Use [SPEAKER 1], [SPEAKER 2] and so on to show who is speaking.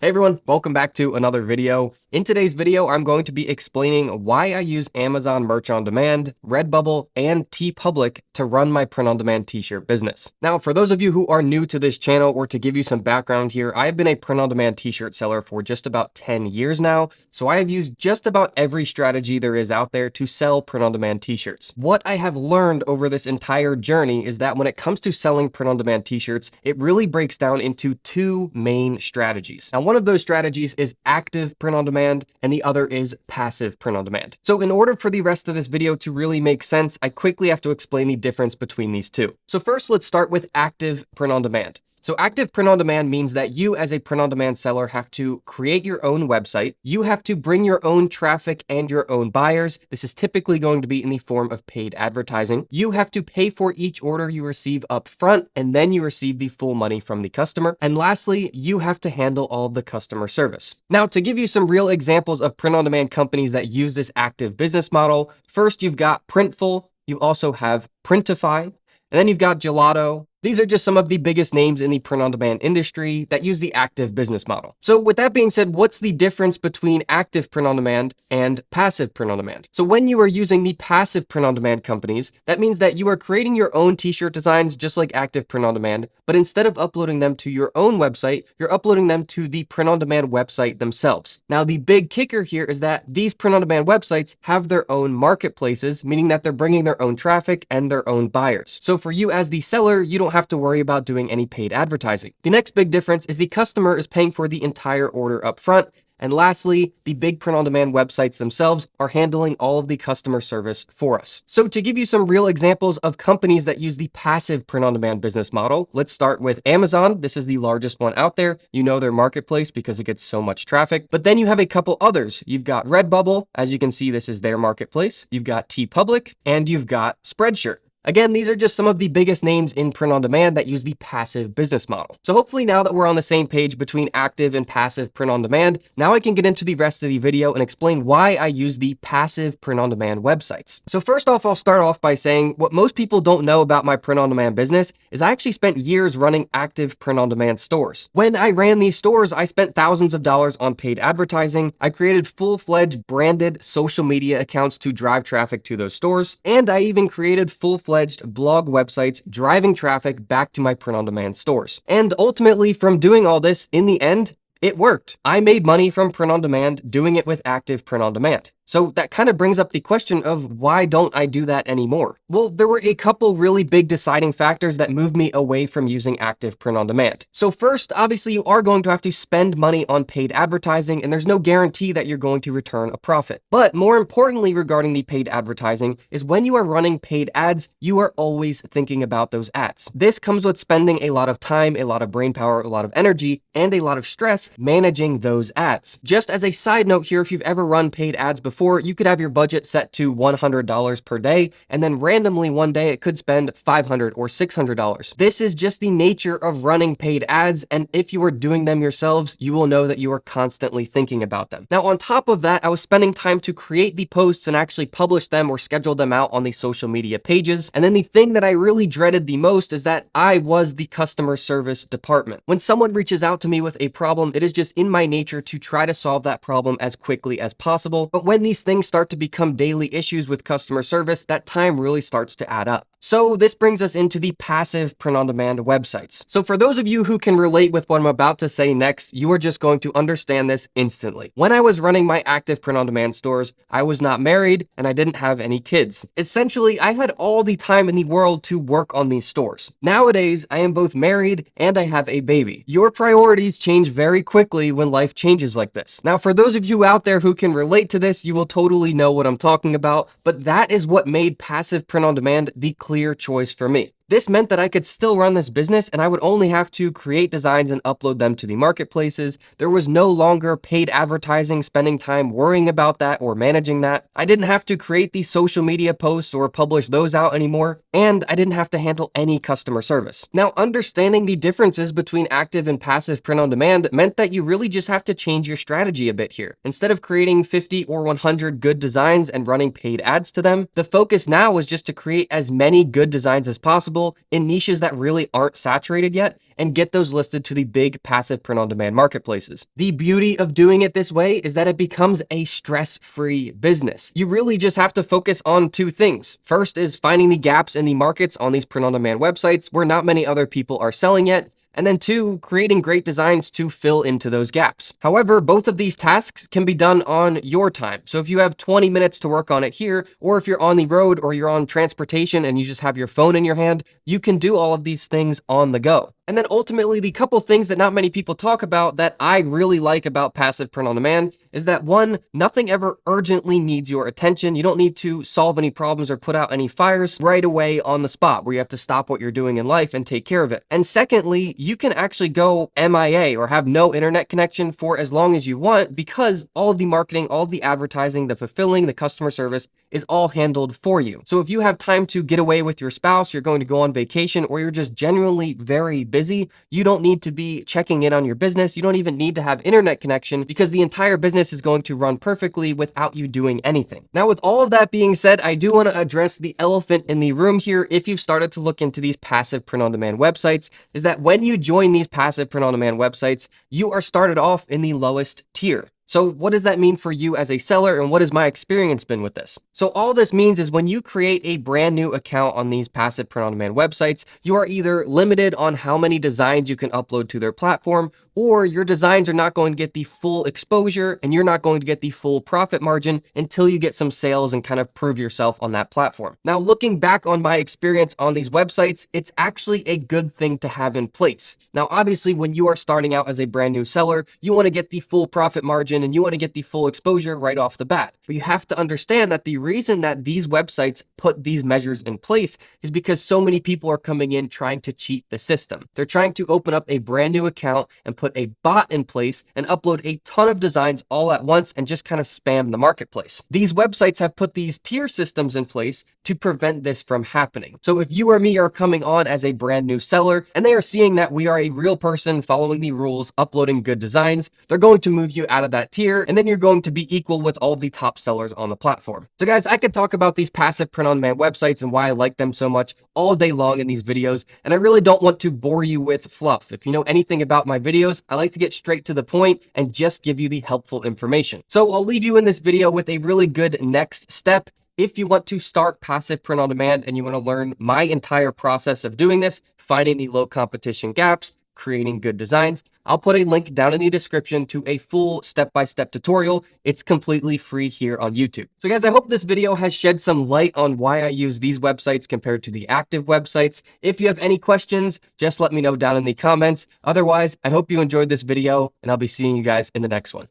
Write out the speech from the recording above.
[SPEAKER 1] Hey everyone, welcome back to another video. In today's video, I'm going to be explaining why I use Amazon Merch on Demand, RedBubble, and Teepublic to run my print-on-demand t-shirt business. Now, for those of you who are new to this channel, or to give you some background here, I've been a print-on-demand t-shirt seller for just about 10 years now, so I have used just about every strategy there is out there to sell print-on-demand t-shirts. What I have learned over this entire journey is that when it comes to selling print-on-demand t-shirts, it really breaks down into two main strategies. Now, one of those strategies is active print-on-demand, and the other is passive print-on-demand. So in order for the rest of this video to really make sense, I quickly have to explain the difference between these two. So first, let's start with active print-on-demand. So active print-on-demand means that you as a print-on-demand seller have to create your own website. You have to bring your own traffic and your own buyers. This is typically going to be in the form of paid advertising. You have to pay for each order you receive up front, and then you receive the full money from the customer. And lastly, you have to handle all of the customer service. Now, to give you some real examples of print-on-demand companies that use this active business model, first you've got Printful, you also have Printify, and then you've got Gelato. These are just some of the biggest names in the print-on-demand industry that use the active business model. So with that being said, what's the difference between active print-on-demand and passive print-on-demand? So when you are using the passive print-on-demand companies, that means that you are creating your own t-shirt designs just like active print-on-demand, but instead of uploading them to your own website, you're uploading them to the print-on-demand website themselves. Now, the big kicker here is that these print-on-demand websites have their own marketplaces, meaning that they're bringing their own traffic and their own buyers. So for you as the seller, you don't have to worry about doing any paid advertising. The next big difference is the customer is paying for the entire order up front. And lastly, the big print-on-demand websites themselves are handling all of the customer service for us. So to give you some real examples of companies that use the passive print-on-demand business model, let's start with Amazon. This is the largest one out there. You know their marketplace because it gets so much traffic. But then you have a couple others. You've got RedBubble. As you can see, this is their marketplace. You've got Teepublic, and you've got Spreadshirt. Again, these are just some of the biggest names in print-on-demand that use the passive business model. So hopefully now that we're on the same page between active and passive print-on-demand, now I can get into the rest of the video and explain why I use the passive print-on-demand websites. So first off, I'll start off by saying what most people don't know about my print-on-demand business is I actually spent years running active print-on-demand stores. When I ran these stores, I spent thousands of dollars on paid advertising. I created full-fledged branded social media accounts to drive traffic to those stores, and I even created full-fledged blog websites driving traffic back to my print-on-demand stores. And ultimately, from doing all this, in the end, it worked. I made money from print-on-demand doing it with active print-on-demand. So that kind of brings up the question of why don't I do that anymore? Well, there were a couple really big deciding factors that moved me away from using active print-on-demand. So first, obviously, you are going to have to spend money on paid advertising, and there's no guarantee that you're going to return a profit. But more importantly regarding the paid advertising is when you are running paid ads, you are always thinking about those ads. This comes with spending a lot of time, a lot of brain power, a lot of energy, and a lot of stress managing those ads. Just as a side note here, if you've ever run paid ads before, you could have your budget set to $100 per day, and then randomly one day it could spend $500 or $600. This is just the nature of running paid ads, and if you are doing them yourselves, you will know that you are constantly thinking about them. Now, on top of that, I was spending time to create the posts and actually publish them or schedule them out on the social media pages. And then the thing that I really dreaded the most is that I was the customer service department. When someone reaches out to me with a problem, it is just in my nature to try to solve that problem as quickly as possible. But when these things start to become daily issues with customer service, that time really starts to add up. So this brings us into the passive print-on-demand websites. So for those of you who can relate with what I'm about to say next, you are just going to understand this instantly. When I was running my active print-on-demand stores, I was not married and I didn't have any kids. Essentially, I had all the time in the world to work on these stores. Nowadays, I am both married and I have a baby. Your priorities change very quickly when life changes like this. Now, for those of you out there who can relate to this, you will totally know what I'm talking about, but that is what made passive print-on-demand the clear choice for me. This meant that I could still run this business and I would only have to create designs and upload them to the marketplaces. There was no longer paid advertising, spending time worrying about that or managing that. I didn't have to create these social media posts or publish those out anymore, and I didn't have to handle any customer service. Now, understanding the differences between active and passive print on demand meant that you really just have to change your strategy a bit here. Instead of creating 50 or 100 good designs and running paid ads to them, the focus now was just to create as many good designs as possible possible in niches that really aren't saturated yet and get those listed to the big passive print-on-demand marketplaces. The beauty of doing it this way is that it becomes a stress-free business. You really just have to focus on two things. First is finding the gaps in the markets on these print-on-demand websites where not many other people are selling yet, and then two, creating great designs to fill into those gaps. However, both of these tasks can be done on your time. So if you have 20 minutes to work on it here, or if you're on the road or you're on transportation and you just have your phone in your hand, you can do all of these things on the go. And then ultimately, the couple things that not many people talk about that I really like about passive print on demand is that one, nothing ever urgently needs your attention. You don't need to solve any problems or put out any fires right away on the spot where you have to stop what you're doing in life and take care of it. And secondly, you can actually go MIA or have no internet connection for as long as you want because all of the marketing, all of the advertising, the fulfilling, the customer service is all handled for you. So if you have time to get away with your spouse, you're going to go on vacation, or you're just genuinely very busy, you don't need to be checking in on your business. You don't even need to have internet connection because the entire business is going to run perfectly without you doing anything. Now, with all of that being said, I do want to address the elephant in the room here if you've started to look into these passive print-on-demand websites, is that when you join these passive print-on-demand websites, you are started off in the lowest tier. So what does that mean for you as a seller, and what has my experience been with this? So all this means is when you create a brand new account on these passive print-on-demand websites, you are either limited on how many designs you can upload to their platform, or your designs are not going to get the full exposure and you're not going to get the full profit margin until you get some sales and kind of prove yourself on that platform. Now, looking back on my experience on these websites, it's actually a good thing to have in place. Now, obviously, when you are starting out as a brand new seller, you want to get the full profit margin and you want to get the full exposure right off the bat. But you have to understand that the reason that these websites put these measures in place is because so many people are coming in trying to cheat the system. They're trying to open up a brand new account and put a bot in place and upload a ton of designs all at once and just kind of spam the marketplace. These websites have put these tier systems in place to prevent this from happening. So if you or me are coming on as a brand new seller and they are seeing that we are a real person following the rules, uploading good designs, they're going to move you out of that tier, and then you're going to be equal with all of the top sellers on the platform. So guys, I could talk about these passive print-on-demand websites and why I like them so much all day long in these videos, and I really don't want to bore you with fluff. If you know anything about my videos, I like to get straight to the point and just give you the helpful information. So I'll leave you in this video with a really good next step. If you want to start passive print on demand and you want to learn my entire process of doing this, finding the low competition gaps, creating good designs, I'll put a link down in the description to a full step-by-step tutorial. It's completely free here on YouTube. So guys, I hope this video has shed some light on why I use these websites compared to the active websites. If you have any questions, just let me know down in the comments. Otherwise, I hope you enjoyed this video and I'll be seeing you guys in the next one.